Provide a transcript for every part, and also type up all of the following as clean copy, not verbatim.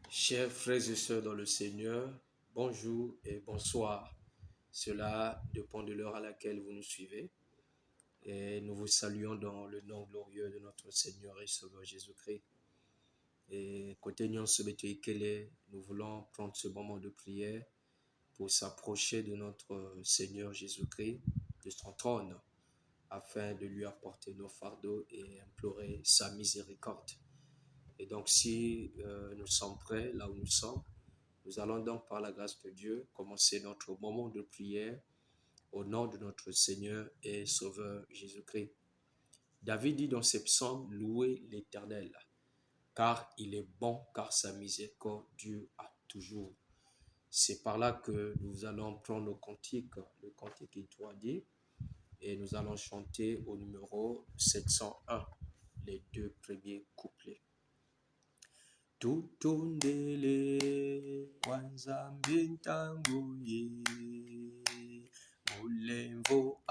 Chers frères et sœurs dans le Seigneur, bonjour et bonsoir. Cela dépend de l'heure à laquelle vous nous suivez. Et nous vous saluons dans le nom glorieux de notre Seigneur et Sauveur Jésus-Christ. Et côté Nyon Sebete, nous voulons prendre ce moment de prière pour s'approcher de notre Seigneur Jésus-Christ, de son trône, afin de lui apporter nos fardeaux et implorer sa miséricorde. Et donc, si nous sommes prêts là où nous sommes, nous allons donc, par la grâce de Dieu, commencer notre moment de prière au nom de notre Seigneur et Sauveur Jésus-Christ. David dit dans ses psaumes, louez l'Éternel, car il est bon, car sa miséricorde dure à toujours. C'est par là que nous allons prendre le cantique qui doit dire, et nous allons chanter au numéro 701, les deux premiers couplets. Tutundele kwanzambi ntanguye mulemvo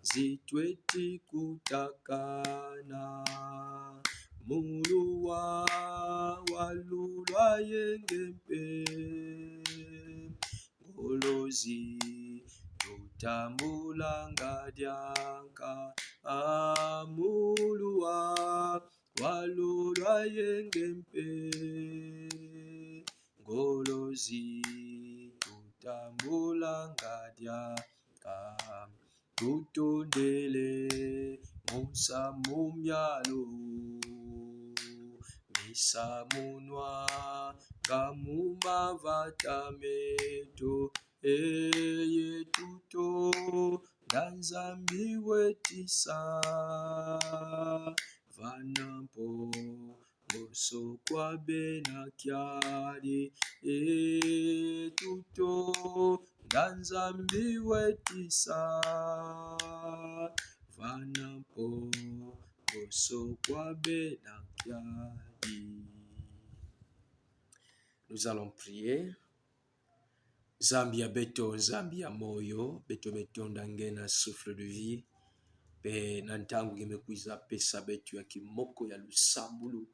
zitweti kutakana muluwa walulwa yengempe ngolozi tutambulanga dyanka amuluwa walulwa yengempe ngolozi tutambulanga dyaka tutundele musa mumyalo misa munwa kamumava tameto eye tuto ndanzambi wetisa vanampo boso kwa bena kyali tuto ndanzambi wetisa vanampo boso kwa bena kyali. Nous allons prier. Zambia beto, Zambia moyo, beto metonda na souffle de vie. Pe nantangu gemekuiza pesa betu ya kimoko ya lusambulu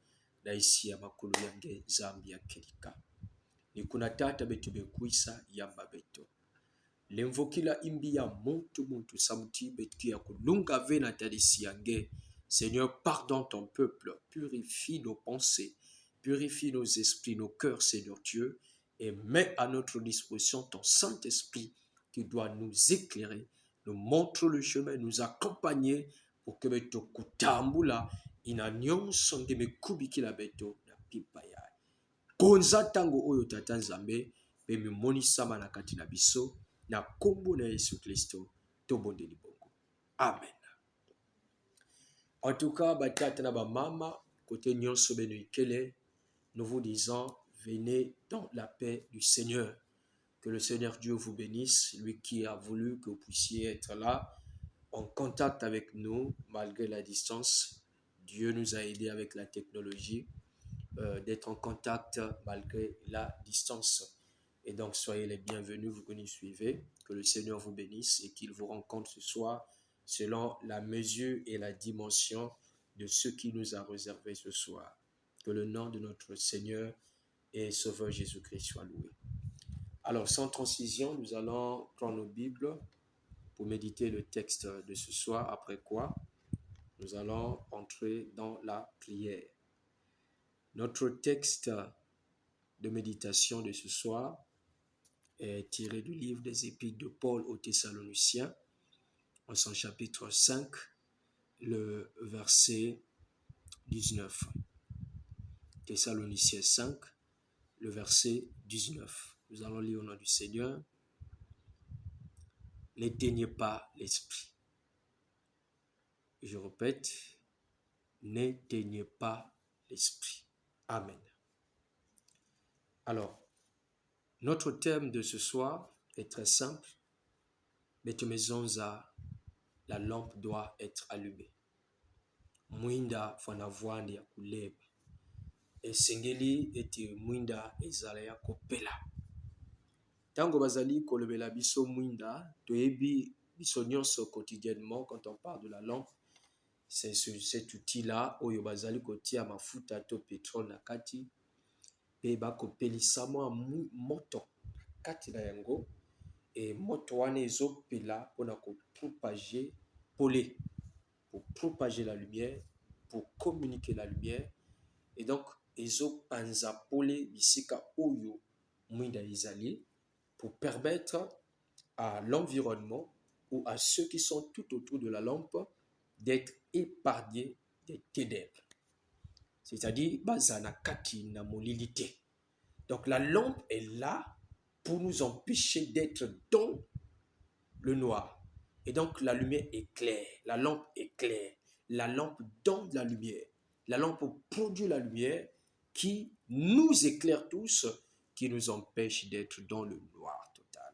na isi ya makulu yange Zambia kelika. Ni kuna tata betu bekuisa yamba beto. Lemvokila imbi ya muntu samuti betu ya kulunga vena tadisi yange. Seigneur, pardonne ton peuple, purifie nos pensées, purifie nos esprits, nos cœurs, Seigneur Dieu, et mets à notre disposition ton Saint-Esprit qui doit nous éclairer, nous montrer le chemin, nous accompagner pour que beto kutambula ina nyonso ngeme kubikila beto na pipa ya. Konza tango oyo tata Nzambe pe mimonisama na kati na biso na kombo na Yesu Kristo tobondeli bongo. Amen. En tout cas, batata na ba mama côté nyonso beno ikele, nous vous disons venez dans la paix du Seigneur. Que le Seigneur Dieu vous bénisse, lui qui a voulu que vous puissiez être là, en contact avec nous, malgré la distance. Dieu nous a aidés avec la technologie, d'être en contact malgré la distance. Et donc, soyez les bienvenus, vous qui nous suivez. Que le Seigneur vous bénisse et qu'il vous rencontre ce soir selon la mesure et la dimension de ce qu'il nous a réservé ce soir. Que le nom de notre Seigneur et Sauveur Jésus-Christ soit loué. Alors, sans transition, nous allons prendre nos Bibles pour méditer le texte de ce soir, après quoi nous allons entrer dans la prière. Notre texte de méditation de ce soir est tiré du livre des Épîtres de Paul aux Thessaloniciens, en son chapitre 5, le verset 19. Thessaloniciens 5, le verset 19. Nous allons lire au nom du Seigneur. N'éteignez pas l'esprit. Je répète, n'éteignez pas l'esprit. Amen. Alors, notre thème de ce soir est très simple. Betomezonza, la lampe doit être allumée. Mwinda fanavwandi ya kuleba. Esengeli eti mwinda ezala ya kopela. Tango bazali kolobela biso mwinda, toyebi biso nyonso quotidiennement quand on parle de la lampe, c'est cet outil-là oyo bazali kotia mafuta to pétrole na kati. pe bakopelisa mwa moto kati na yango, et moto wana ezopela mpona kopropager pole, pour propager la lumière, pour communiquer la lumière, et donc ezopanza pole bisika oyo mwinda ezali, pour permettre à l'environnement ou à ceux qui sont tout autour de la lampe d'être épargnés des ténèbres. C'est-à-dire, bazana kati na molilité. Donc la lampe est là pour nous empêcher d'être dans le noir. Et donc la lumière est claire, la lampe est claire, la lampe donne la lumière, la lampe produit la lumière qui nous éclaire tous, qui nous empêche d'être dans le noir total.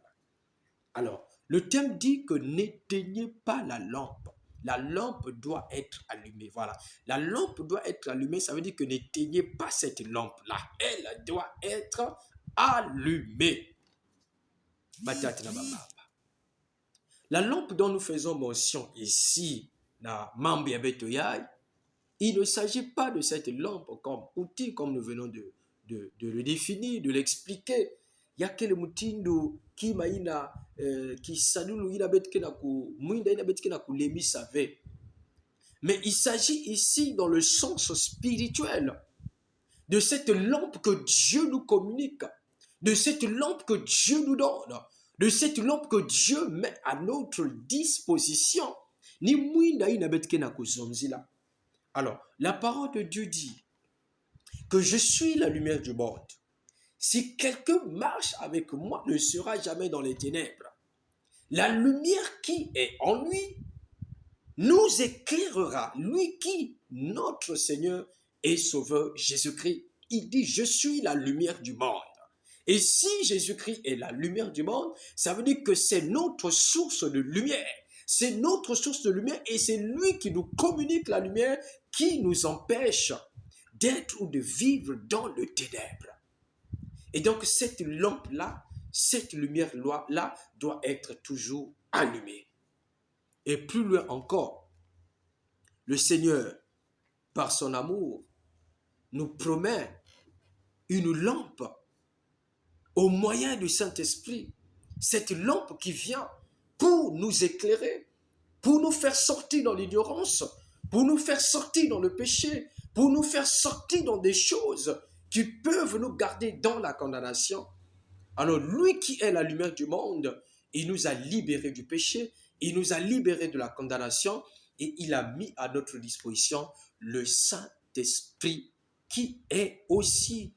Alors, le thème dit que n'éteignez pas la lampe. La lampe doit être allumée. Voilà. La lampe doit être allumée, ça veut dire que n'éteignez pas cette lampe-là. Elle doit être allumée. La lampe dont nous faisons mention ici, na Mambi Abetoyai, il ne s'agit pas de cette lampe comme outil, comme nous venons de le définir, de l'expliquer. Il y a quel mutindo qui maïna qui sadulu ina betke na ku muinda ina betke na ku lemi save. Mais il s'agit ici dans le sens spirituel de cette lampe que Dieu nous communique, de cette lampe que Dieu nous donne, de cette lampe que Dieu met à notre disposition. Ni muinda ina betke na ku zonzila. Alors, la parole de Dieu dit que je suis la lumière du monde. Si quelqu'un marche avec moi, ne sera jamais dans les ténèbres. La lumière qui est en lui nous éclairera. Lui qui, notre Seigneur et Sauveur Jésus-Christ, il dit, je suis la lumière du monde. Et si Jésus-Christ est la lumière du monde, ça veut dire que c'est notre source de lumière. C'est notre source de lumière et c'est lui qui nous communique la lumière qui nous empêche d'être ou de vivre dans le ténèbre. Et donc cette lampe-là, cette lumière-là doit être toujours allumée. Et plus loin encore, le Seigneur, par son amour, nous promet une lampe au moyen du Saint-Esprit. Cette lampe qui vient pour nous éclairer, pour nous faire sortir dans l'ignorance, pour nous faire sortir dans le péché, pour nous faire sortir dans des choses qui peuvent nous garder dans la condamnation. Alors lui qui est la lumière du monde, il nous a libérés du péché, il nous a libérés de la condamnation et il a mis à notre disposition le Saint-Esprit qui est aussi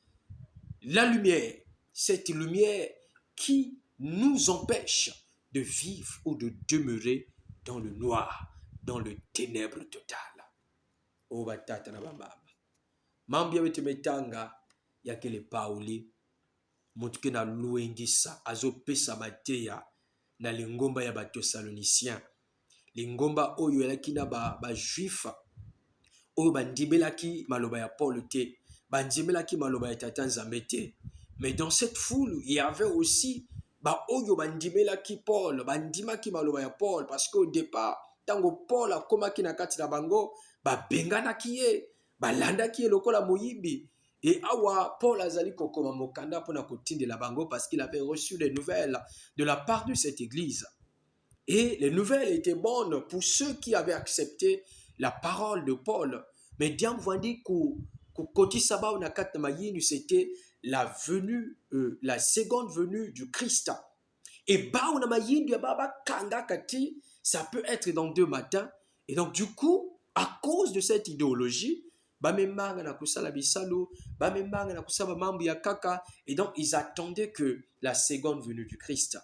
la lumière, cette lumière qui nous empêche de vivre ou de demeurer dans le noir, dans le ténèbre total. O batata na bamba. Mambi ya metanga ya kele pauli motuke na luengisa azopesa bateya na lingomba ya batosalonicien. Lingomba oyo elaki na ba juif oyo bandibelaki maloba ya Paul te, bandibelaki maloba ya Tata Nzambe te. Mais dans cette foule, il y avait aussi ba oyo bandibelaki Paul, bandimaki maloba ya Paul parce qu'au départ, tango Paul akomaki na kati na bango, ba benganaki ye, ba landaki ye lokola moyibi. Et awa Paul azali kokoma mokanda pona kotindela bango parce qu'il avait reçu des nouvelles de la part de cette église. Et les nouvelles étaient bonnes pour ceux qui avaient accepté la parole de Paul. Mais Diam Vandi Koti Sabao Nakat Mayinu, c'était la venue, la seconde venue du Christ. Et Bao Namayin Baba Kanga Kati, ça peut être dans 2 matins. Et donc, du coup, à cause de cette idéologie, et donc ils attendaient que la seconde venue du Christ.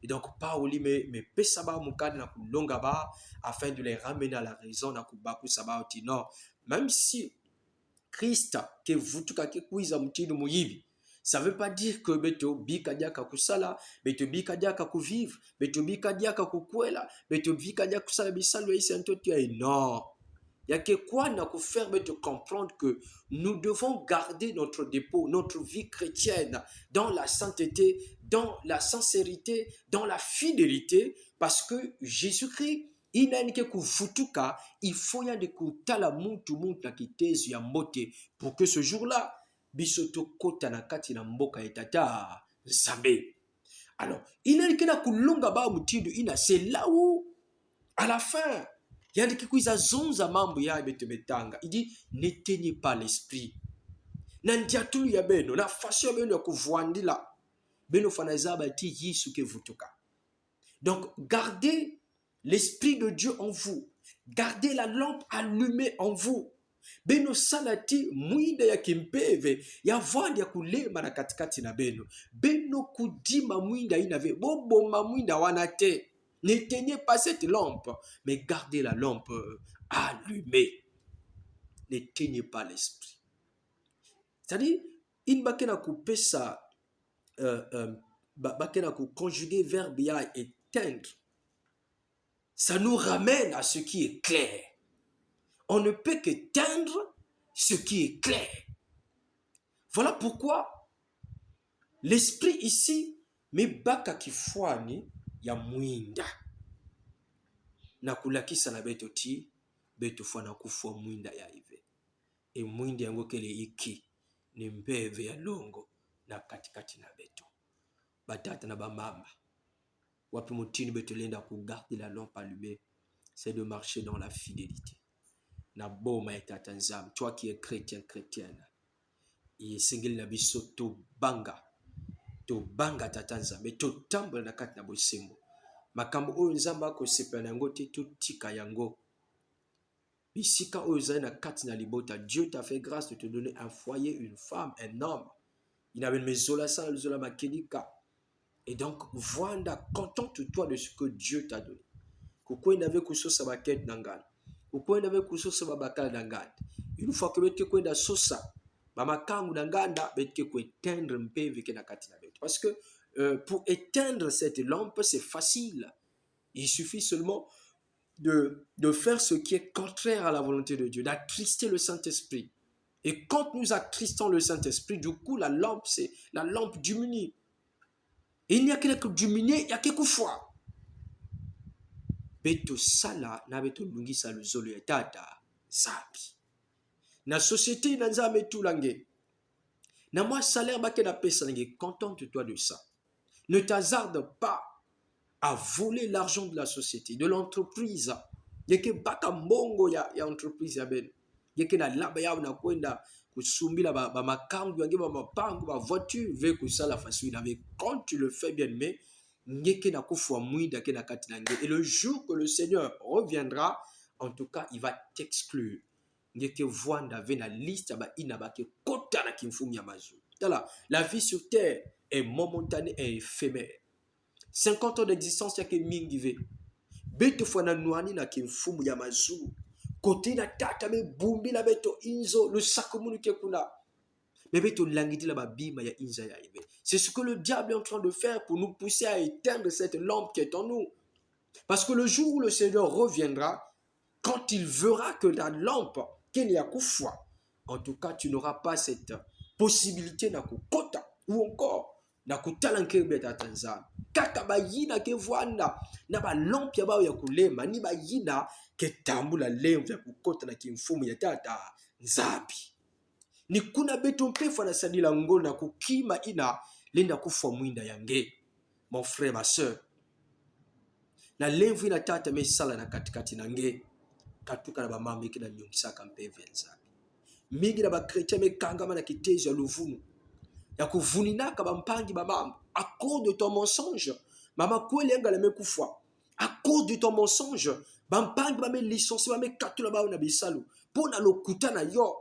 Et donc Paoli me pesaba mukad na kulonga ba afin de les ramener à la raison na kubaku sabati. Non, même si Christ que vous tout ke kuiza mutino muyibi, ça veut pas dire que beto bikadiaka kusala, beto bikadiaka kuvivre, beto bikadiaka kukwela, beto bikadiaka kusala bisalo isi antoti. Non. Il y a que quoi n'a que faire de comprendre que nous devons garder notre dépôt, notre vie chrétienne dans la sainteté, dans la sincérité, dans la fidélité, parce que Jésus-Christ, il n'a que il faut y aller la muntu na kitezu ya mote pour que ce jour-là, biso tokota na kati na mboka ya tata Nzambe. Alors, inalikena kulunga ba mutindo ina, c'est là où à la fin yandiki kuiza zonza mambo ya beto betanga. Il dit n'éteignez pas l'esprit. Na ndiatulu ya beno na façon ya beno ya kuvwandila beno fanazaba ti yisu ke vutuka. Donc gardez l'esprit de Dieu en vous. Gardez la lampe allumée en vous. Beno salati mwinda ya kimpeve ya vwandi ya kulema na katikati na beno. Beno kudima mwinda inave boboma mwinda wanate. N'éteignez pas cette lampe, mais gardez la lampe allumée. N'éteignez pas l'esprit. C'est-à-dire, il bakena couper ça, bakena conjuguer verbe ya éteindre. Ça nous ramène à ce qui est clair. On ne peut qu'éteindre ce qui est clair. Voilà pourquoi l'esprit ici, me baka kifwani ya mwinda. Na kulakisa na beto ti, beto fwana kufwa mwinda ya ive. E mwinda yango kele iki, ni mbeve ya longo na katikati na beto. Batata na bamama. Wapi mutini beto lenda ku garder la lampe allumée, c'est de marcher dans la fidélité. Na boma ya tata Nzambe, toi qui es chrétien, chrétienne. Iye singeli na biso to banga tata Nzambe, to tambola na kati na bosembo. Makambo oyo Nzambe akosepela na yango te totika yango. Bisika oyo ezali na kati na libota, Dieu t'a fait grâce de te donner un foyer, une femme, un homme. Il avait une mezola sa, mezola makelika. Et donc, voilà, contente-toi de ce que Dieu t'a donné. Pourquoi il n'avait que ça sa baquette d'angane? Pourquoi il n'avait que ça sa bakala d'angane? Une fois que tu as da sosa, mamakangu d'anganda, tu peux éteindre un peu avec la katina. Parce que pour éteindre cette lampe, c'est facile. Il suffit seulement de faire ce qui est contraire à la volonté de Dieu, d'attrister le Saint-Esprit. Et quand nous attristons le Saint-Esprit, du coup, la lampe diminue. Et il n'y a que diminuer, il n'y a que fois. Beto sala na beto lungisa luzolo ya tata Nzambe. Na société na Nzambe tulange. Na moi salaire bake na pesa nange, contente-toi de ça. Ne t'hazarde pas à voler l'argent de la société, de l'entreprise. Yeke baka mbongo ya entreprise ya ben. Yeke na laba ya na kwenda kusumbila ba makangu yange ba mapangu ba voiture ve kusala façon ina. Mais quand tu le fais bien, mais ngeke na kufwa mwinda ke na kati na nge. Et le jour que le Seigneur reviendra, en tout cas, il va t'exclure. Ngeke voanda ve na liste ba ina ba ke kota na kimfumi ya mazu. La vie sur terre est momentanée et éphémère. 50 ans d'existence yake mingi ve. Beto fwana nuani na kimfumu ya mazu. Côté na tata me bumbi la beto inzo le sakomunu ke kuna. Mais beto langidi la babima ya inza ya ive. C'est ce que le diable est en train de faire pour nous pousser à éteindre cette lampe qui est en nous. Parce que le jour où le Seigneur reviendra, quand il verra que la lampe qu'il y a kufwa, en tout cas tu n'auras pas cette possibilité na kukota ou encore na kutalanke beta tanzam. Kaka ba yina ke vwanda na ba lampe ya bao ya kulema ni ba yina ke tambula lemvu ya kukota na kimfumu ya tata Nzambe. Ni kuna beto mpefu na sadila ngolo na kukima ina lenda kufwa mwinda yange. Mon frère, ma soeur, na lemvu ina tata me sala na katikati nange katuka na ba mama ki na nyongisaka mpevu ya Nzambe. Mingi na ba chrétien me kangama na kitezo ya luvumu ya kuvuninaka bampangi bamama à cause de ton mensonge. Mama kwelenga le mekufwa à cause de ton mensonge. Bampangi bame licencié bame katula ba na bisalu pona lokuta na yo.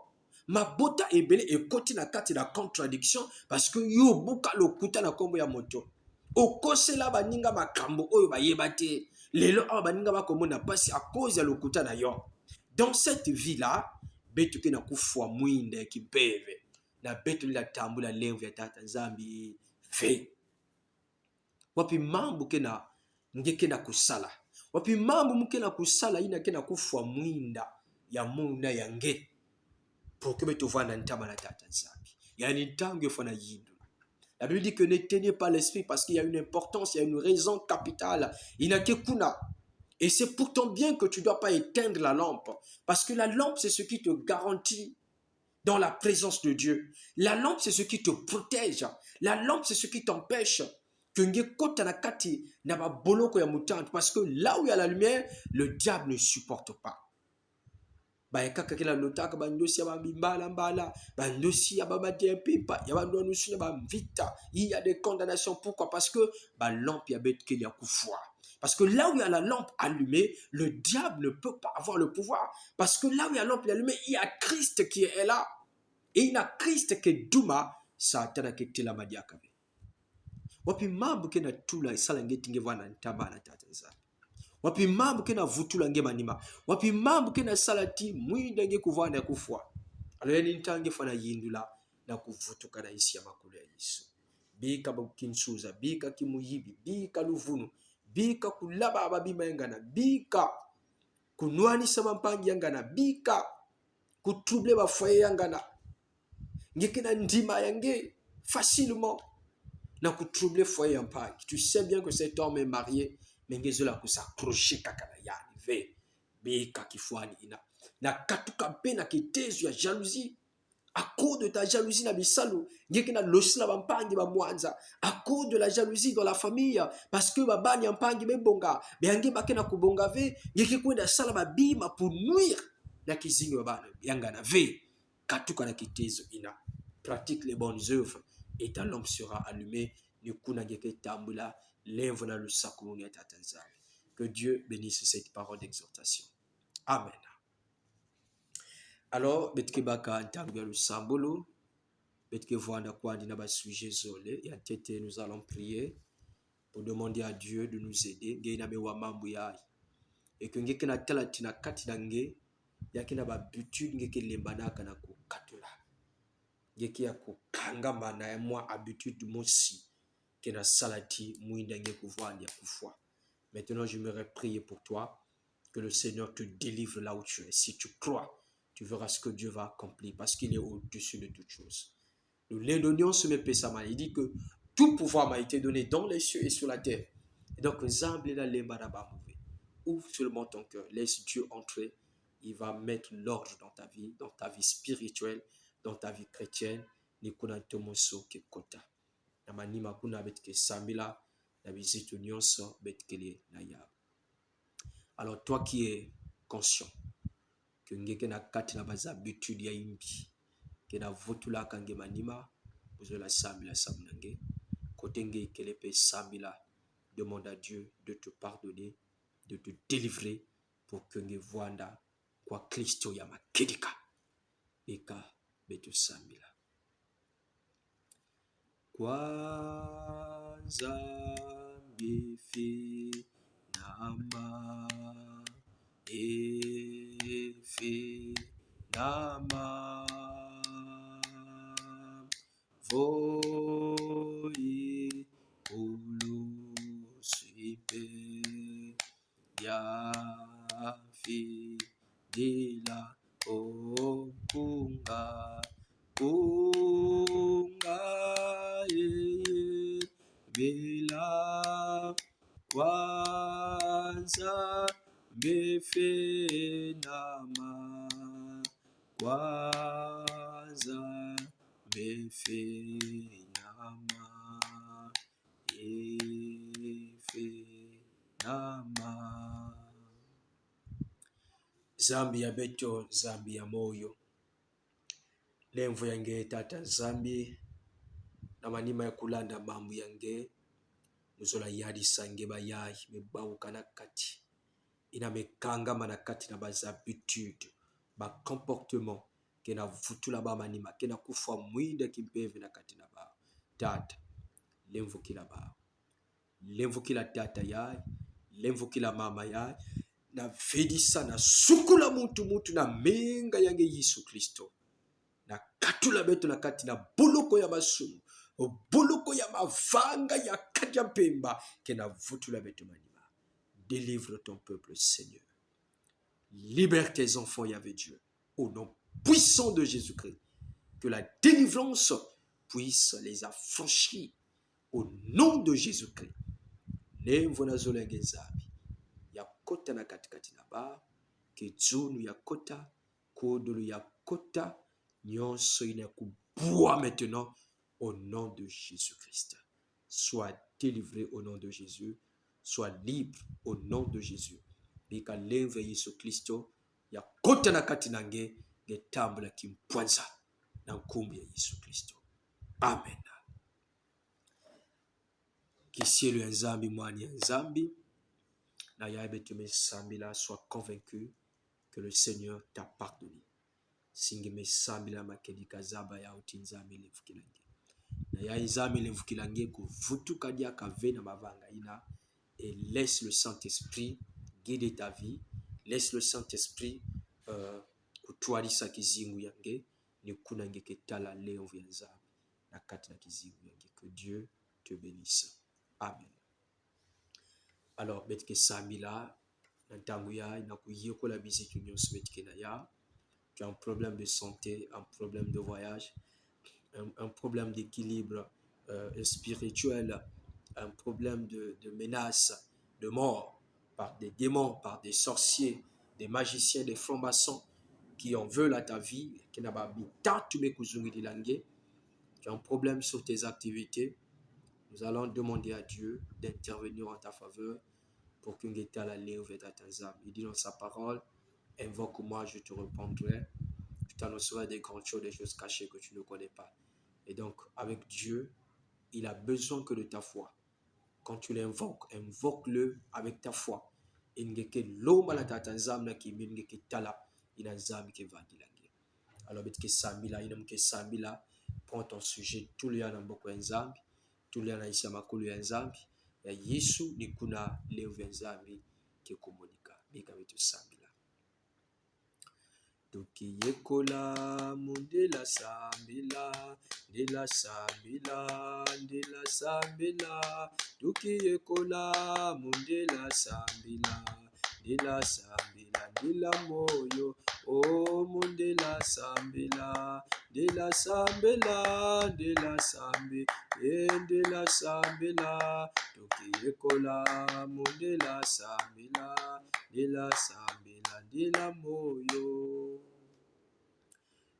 Mabota ebele ekoti na kati na contradiction parce que yo buka lokuta na kombo ya moto. Okosela baninga makambo oyo bayeba te. Lelo aba baninga bakomona pasi à cause ya lokuta na yo. Dans cette vie là, betuke na kufwa mwinde kibeve. Na betu la tambula lemvu ya tata Nzambe fe. Wapi mambo kena ngeke na kusala. Wapi mambo mke na kusala ina kena kufwa mwinda ya muna yange. Pour que betu vana ntama na tata Nzambe. Yani ntango fana yindu. La Bible dit que n'éteignez pas l'esprit parce qu'il y a une importance, il y a une raison capitale. Il n'a que kuna. Et c'est pourtant bien que tu ne dois pas éteindre la lampe. Parce que la lampe, c'est ce qui te garantit dans la présence de Dieu. La lampe, c'est ce qui te protège. La lampe, c'est ce qui t'empêche que nge kota na kati na ba boloko ya mutante, parce que là où il y a la lumière, le diable ne supporte pas. Kaka kila lotaka bandosi ya bimbala mbala, bandosi ya bamadia pipa, ya bandosi nusu ya bamvita. Il y a des condamnations. Pourquoi? Parce que ba lampe ya bête qu'il y a kufwa. Parce que là où il y a la lampe allumée, le diable ne peut pas avoir le pouvoir. Parce que là où il y a la lampe allumée, il y a Christ qui est là. Et il y a Christ qui est Douma, Satan qui est la madiakabe. Wapi mambo kena tula sala ngetinge vana ntaba na tata za. Wapi mambo kena vutula nge manima. Wapi mambo kena salati mwinda nge kuvana kufwa. Alors yani ntange fana yindula na kuvutuka na isi ya makulu ya Yesu. Bika bakinsuza, bika kimuyibi, bika luvunu, bika kulaba ababima yangana, bika kunwani sama mpangi yangana, bika kutrouble ba foyer yangana. Ngekena ndima yange facilement na kutrouble foyer yampangi. Tu sais bien que cet homme est marié, mais ngezola kusakroche kakana yani ve bika kifuani ina. Na katuka pe na kitezu ya jalousie. À cause de ta jalousie na bisalo, ngekena losila bampangi ba mwanza. À cause de la jalousie dans la famille, parce que babani ampangi bebonga, beange bakena kubonga ve, ngekikwenda sala babima pour nuire na kizingi babana yangana ve katuka na kitezo ina. Pratique les bonnes œuvres et ta lampe sera allumée. Nikuna ngeke tambula lève na lusaku ya tatanza. Que Dieu bénisse cette parole d'exhortation. Amen. Alors, betke baka ntangu ya lusambulu, betke voanda kwa dina ba sujet zole, ya tete nous allons prier pour demander à Dieu de nous aider. Nge ina mewa mambu ya. Et que ngeke na tala tina kati na nge, ya kina ba habitude ngeke lembanaka na kukatula. Ngeke ya kukangama na ya mwa habitude mosi, kena salati muinda nge kuvoanda ya kufwa. Maintenant, je me prier pour toi, que le Seigneur te délivre là où tu es. Si tu crois, tu verras ce que Dieu va accomplir, parce qu'il est au-dessus de toutes choses. Nous l'indonions sur mes pessamans. Il dit que tout pouvoir m'a été donné dans les cieux et sur la terre. Et donc, ouvre seulement ton cœur, laisse Dieu entrer. Il va mettre l'ordre dans ta vie spirituelle, dans ta vie chrétienne. Nikuna tomoso ke kota. Namanima kuna betke samila, na visite nyonso betkele na ya. Alors toi qui es conscient que ngeke na kati na baza habitude ya imbi, ke na votula kange manima, bozola samila samnange, kote nge kelepe samila, demande à Dieu de te pardonner, de te délivrer pour que nge voanda kwa Kristo ya makedika eka betu samila. Kwanza ngefe nama efe nama voi ulu sipe yafi dila okunga kunga bela kwanza befe nama kwanza befe nama efe nama. Zambi ya beto, zambi ya moyo, lemvu yange tata zambi na manima ya kulanda mambu yange muzola yadi sange bayayi mebauka na kati ina mekanga manakati na bas habitude ba comportement kena vutula ba manima kena kufa mwinda kimpeve na kati na ba tata lemvu kila tata yayi lemvu kila mama yayi na vedisa na sukula mutu na menga yange Yesu Kristo na katula beto na kati na boloko ya masumu boloko ya mavanga ya kadia pemba kena vutula beto manima. Délivre ton peuple, Seigneur. Libère tes enfants, Yahvé Dieu, au nom puissant de Jésus-Christ. Que la délivrance puisse les affranchir au nom de Jésus-Christ. Lemvona zolenge zabi ya kota na katikati na ba kizunu ya kota kodolo ya kota nyonso inakubwa maintenant au nom de Jésus-Christ. Sois délivré au nom de Jésus. Sois libre au nom de Jésus. Bika leve Yesu Kristo ya kota na kati nange getambula kimpwanza na nkumbi ya Yesu Kristo. Amen. Kisielu ya nzambi mwani ya nzambi na yabe tumesambila, sois convaincu que le Seigneur t'a pardonné. Singi mesambila makedika zaba ya uti nzambi levukilange. Na ya nzambi levukilange kuvutuka dia kave na mavanga ina. Et laisse le Saint-Esprit guider ta vie. Laisse le Saint-Esprit kutwalisa kizingu yange ni kunange ketala leo vya nzambi na kati na kizingu yange. Que Dieu te bénisse. Amen. Alors, betike samila nantangu ya inakuye la biziki nyonso betike na ya. Tu as un problème de santé, un problème de voyage, un problème d'équilibre spirituel, un problème de menace, de mort par des démons, par des sorciers, des magiciens, des francs-maçons qui en veulent à ta vie, qui n'a pas mis tant tu as un problème sur tes activités. Nous allons demander à Dieu d'intervenir en ta faveur pour que tu la lève à ta âme. Il dit dans sa parole, invoque-moi, je te répondrai. Je t'annoncerai des grandes choses, des choses cachées que tu ne connais pas. Et donc, avec Dieu, il a besoin que de ta foi. Quand tu l'invoques, invoque-le avec ta foi. Alors, prends ton sujet, tout le monde a nzambi, tout le monde a isa makulu ya nzambi, ya Yesu ni kuna leo vya nzambi ke komonika. Bika vitu sambila. Tuki yekola mundela sambila, ndela sambila, ndela sambila. Tuki yekola mundela sambila, ndela sambila, ndela moyo. Oh mundela sambila, ndela sambila, ndela sambi, ndela sambila. Tuki yekola mundela sambila, ndela sambila, ndela moyo.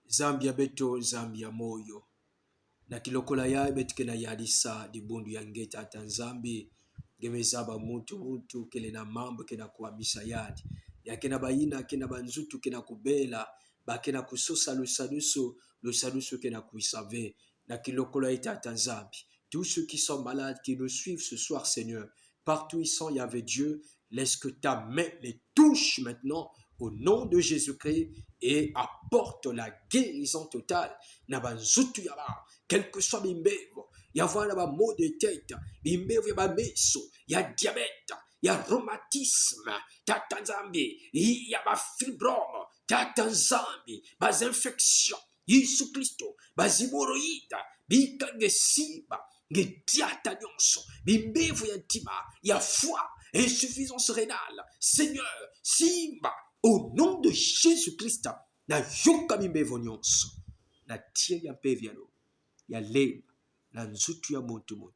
Zambia beto, Zambia moyo. Na kilokola ya betike na yadisa di bundu ya ngeta ata nzambi. Gemezaba muntu kele na mambo kena kuamisa yadi. Ya kena bayina kena banzutu kena kubela. Ba kena kusosa le saluso kena kuisave. Na kilokola ita ata nzambi. Tous ceux qui sont malades, qui nous suivent ce soir, Seigneur, partout ils sont, il y avait Dieu. Laisse que ta main les touche maintenant au nom de Jésus-Christ et apporte la guérison totale. Nabanzutu yaba, quel que soit bimbevo, yava naba mot de tête, bimbevo yaba meso, ya diabète, ya rhumatisme, tatanzambi, yaba fibrome, tatanzambi, bas infection, Yesu Christo, bas hémorroïdes, bikangesiba, ngediata nyonso, bimbevo ya ntima, ya foi, insuffisance rénale. Seigneur, simba, au nom de Jésus-Christ, na yoka bimbevo nyonso, na tie ya peviano, ya leba, na nzutu ya moto,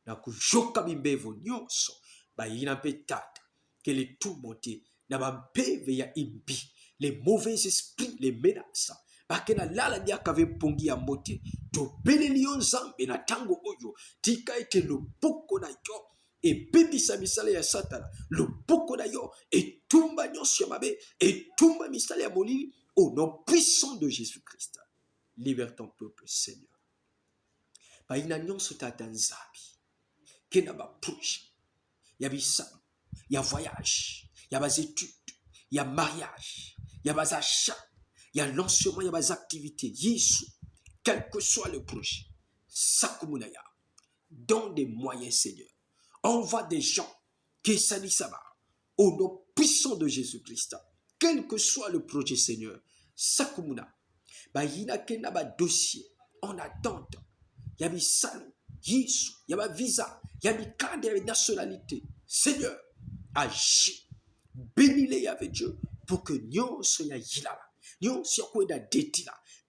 na kujoka bimbevo nyonso, ba yina petata, que les tourmentés, na bampeve ya imbi, les mauvais esprits, les menaces, bakena lala dia kave pongi ya mote, to belelion zambe na tango oyo, tika ete loboko na yo, et bebisa misale ya satana, loboko na yo, et tumba nyonso ya mabe, et tumba misale ya molili, au nom puissant de Jésus-Christ. Libère ton peuple, Seigneur. Ba ina nyonso tata nzabi, kena ba proche, ya bisano, ya voyage, ya bas études, ya mariage, ya bas achats, il y a lancement, il y a des activités. Yesu, quel que soit le projet, Sakumunaya, donne des moyens, Seigneur. Envoie des gens qui s'anissent au nom puissant de Jésus-Christ. Quel que soit le projet, Seigneur, Sakumuna, Bayina Kenaba dossier en attente. Il y a des salons, Yesu, il y a des visa, il y a des cadres, il y a des nationalités. Seigneur, agis, bénis-les avec Dieu pour que nous soyons là.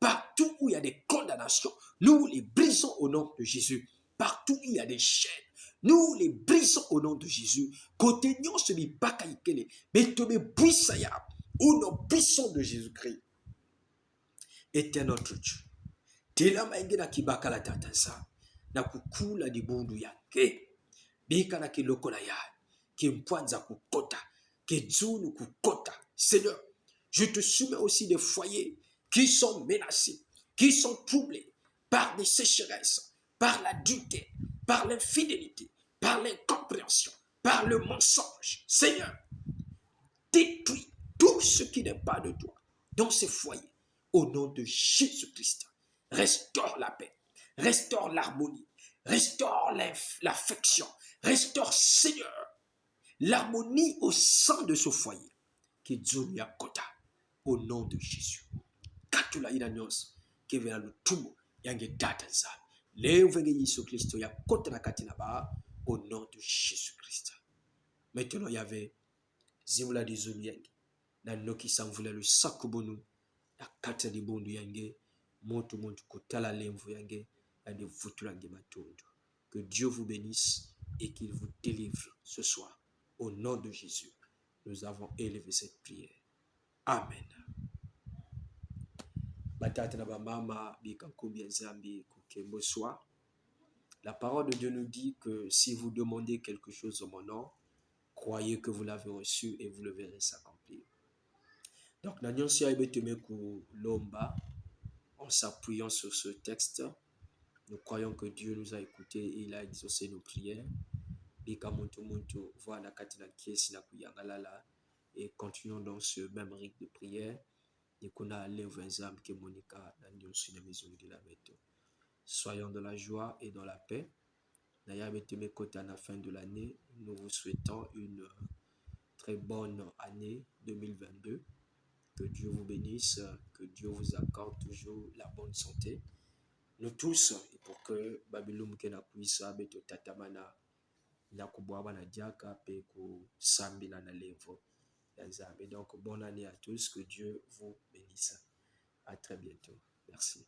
Partout où il y a des condamnations, nous les brisons au nom de Jésus. Partout où il y a des chaînes, nous les brisons au nom de Jésus. Côté nous se dit pas qu'aïkele, mais te me buissaya au nom puissant de Jésus-Christ. était notre Dieu. Tela maingi na kibaka la tata sa, na kukula di bundu yake. Bika na kiloko na ya, kimpwanza kukota, kizulu kukota. Seigneur, je te soumets aussi des foyers qui sont menacés, qui sont troublés par des sécheresses, par la dureté, par l'infidélité, par l'incompréhension, par le mensonge. Seigneur, détruis tout ce qui n'est pas de toi dans ces foyers. Au nom de Jésus-Christ, restaure la paix, restaure l'harmonie, restaure l'affection, restaure, Seigneur, l'harmonie au sein de ce foyer. Kizunia kota, au nom de Jésus. Katula ina nyos, kevela lutumo, yange data za. Leo venge Yesu Christo ya kota na katina ba, au nom de Jésus-Christ. Maintenant, il y avait Zimula di Zulu yange. Na noki samvula le sakubonu, na kata di bondu yange, montu kotala lemvu yange, na de vutulange matondo. Que Dieu vous bénisse et qu'il vous délivre ce soir. Au nom de Jésus, nous avons élevé cette prière. Amen. Batata na bamama bikankumbi ya Zambi kukembo soir. La parole de Dieu nous dit que si vous demandez quelque chose en mon nom, croyez que vous l'avez reçu et vous le verrez s'accomplir. Donc, lomba, en s'appuyant sur ce texte, nous croyons que Dieu nous a écoutés et il a exaucé nos prières. Et continuons dans ce même rythme de prière. Soyons dans la joie et dans la paix. À la fin de l'année, nous vous souhaitons une très bonne année 2022. Que Dieu vous bénisse, que Dieu vous accorde toujours la bonne santé. Nous tous, et pour que Babylone kena puisa beto tatamana na kubwaba na diaka pe ku sambila na levo ya Nzambe. Donc bonne année à tous, que Dieu vous bénisse. À très bientôt. Merci.